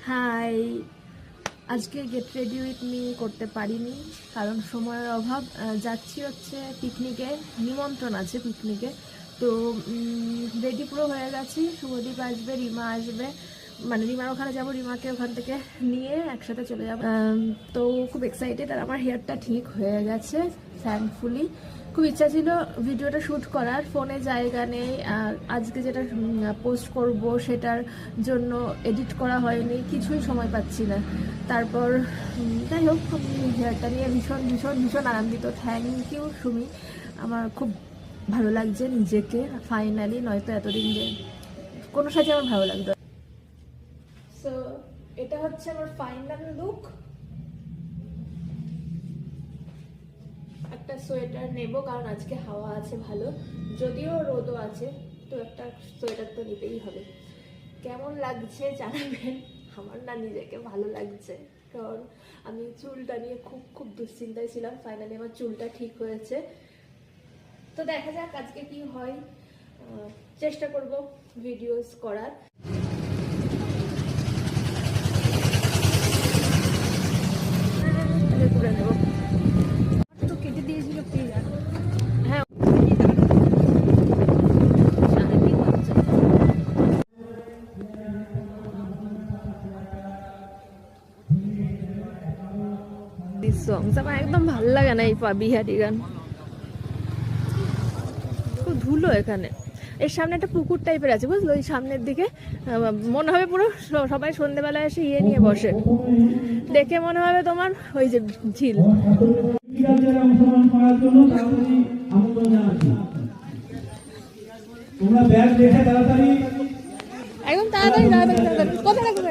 High, আজকে get ready with me করতে পারিনি কারণ সময়ের অভাব। যাচ্ছি হচ্ছে পিকনিকে, নিমন্ত্রণ আছে পিকনিকে। তো রেডি পুরো হয়ে গেছি। শুভদীপ আসবে, রিমা আসবে, মানে রিমার ওখানে যাবো, রিমাকে ওখান থেকে নিয়ে একসাথে চলে যাবো। তো খুব এক্সাইটেড। আর আমার হেয়ারটা ঠিক হয়ে গেছে থ্যাঙ্কফুলি। খুব ইচ্ছা ছিল ভিডিওটা শ্যুট করার, ফোনে জায়গা নেই। আজকে যেটা পোস্ট করব সেটার জন্য এডিট করা হয়নি, কিছুই সময় পাচ্ছি না। তারপর যাই হোক, হেয়ারটা নিয়ে ভীষণ ভীষণ ভীষণ আনন্দিত। থ্যাংক ইউ সুমি, আমার খুব ভালো লাগছে নিজেকে ফাইনালি, নয়তো এতদিন যে কোনো সাথে আমার ভালো লাগতো। সো এটা হচ্ছে আমার ফাইনাল লুক। একটা সোয়েটার নেব কারণ আজকে হাওয়া আছে ভালো, যদিও রোদও আছে, তো একটা সোয়েটার তো নিতেই হবে। কেমন লাগছে জানাবেন। আমার না নিজেকে ভালো লাগছে, কারণ আমি চুলটা নিয়ে খুব খুব দুশ্চিন্তায় ছিলাম। ফাইনালি আমার চুলটা ঠিক হয়েছে। তো দেখা যাক আজকে কি হয়। চেষ্টা করব ভিডিওস করার। করে নেব, তো কেটে দিয়েছিল প্লিজ। হ্যাঁ, আমার একদম ভালো লাগে না এই বিহারি গান। খুব ধুলো এখানে। এর সামনে একটা পুকুর টাইপের আছে বুঝলো, ওই সামনের দিকে। মনে হবে পুরো সবাই সন্ধ্যেবেলা এসে ইয়ে নিয়ে বসে, দেখে মনে হবে তোমার ওই যে ঝিল। একদম তাড়াতাড়ি তাড়াতাড়ি তাড়াতাড়ি, কথা রাখো।